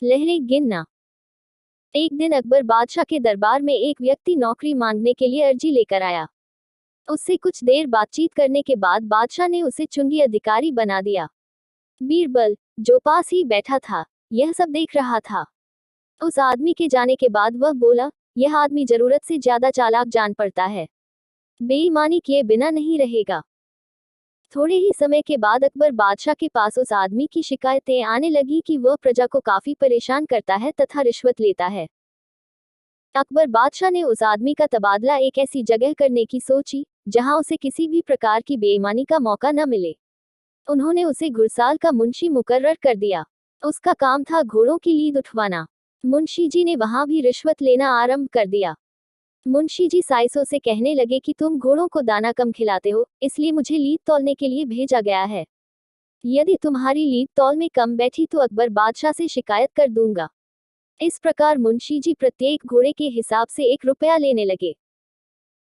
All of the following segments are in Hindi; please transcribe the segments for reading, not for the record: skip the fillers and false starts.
लहरें गिनना। एक दिन अकबर बादशाह के दरबार में एक व्यक्ति नौकरी मांगने के लिए अर्जी लेकर आया। उससे कुछ देर बातचीत करने के बाद बादशाह ने उसे चुंगी अधिकारी बना दिया। बीरबल, जो पास ही बैठा था, यह सब देख रहा था। उस आदमी के जाने के बाद वह बोला, यह आदमी जरूरत से ज्यादा चालाक जान पड़ता है, बेईमानी किए बिना नहीं रहेगा। थोड़े ही समय के बाद अकबर बादशाह के पास उस आदमी की शिकायतें आने लगी कि वह प्रजा को काफी परेशान करता है तथा रिश्वत लेता है। अकबर बादशाह ने उस आदमी का तबादला एक ऐसी जगह करने की सोची जहां उसे किसी भी प्रकार की बेईमानी का मौका न मिले। उन्होंने उसे घुड़साल का मुंशी मुकर्रर कर दिया। उसका काम था घोड़ों की लीद उठवाना। मुंशी जी ने वहां भी रिश्वत लेना आरंभ कर दिया। मुंशी जी साइसों से कहने लगे कि तुम घोड़ों को दाना कम खिलाते हो, इसलिए मुझे लीद तौलने के लिए भेजा गया है। यदि तुम्हारी लीद तौल में कम बैठी तो अकबर बादशाह से शिकायत कर दूंगा। इस प्रकार मुंशी जी प्रत्येक घोड़े के हिसाब से 1 रुपया लेने लगे।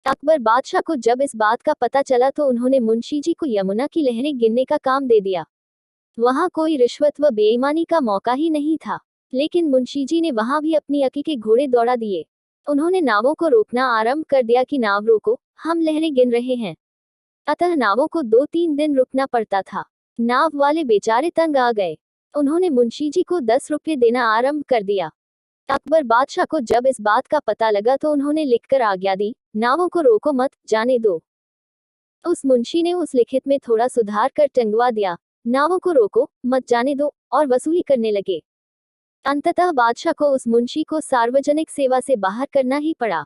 अकबर बादशाह को जब इस बात का पता चला तो उन्होंने मुंशी जी को यमुना की लहरें गिनने का काम दे दिया। वहां कोई रिश्वत व बेईमानी का मौका ही नहीं था, लेकिन मुंशी जी ने वहां भी अपनी अकी के घोड़े दौड़ा दिए। उन्होंने नावों को रोकना आरंभ कर दिया कि नाव रोको, हम लहरें गिन रहे हैं। अतः नावों को 2-3 दिन रुकना पड़ता था। नाव वाले बेचारे तंग आ गए। उन्होंने मुंशी जी को 10 रुपये देना आरंभ कर दिया। अकबर बादशाह को जब इस बात का पता लगा तो उन्होंने लिखकर आज्ञा दी, नावों को रोको मत, जाने दो। उस मुंशी ने उस लिखित में थोड़ा सुधार कर टंगवा दिया, नावों को रोको मत, जाने दो, और वसूली करने लगे। अंततः बादशाह को उस मुंशी को सार्वजनिक सेवा से बाहर करना ही पड़ा।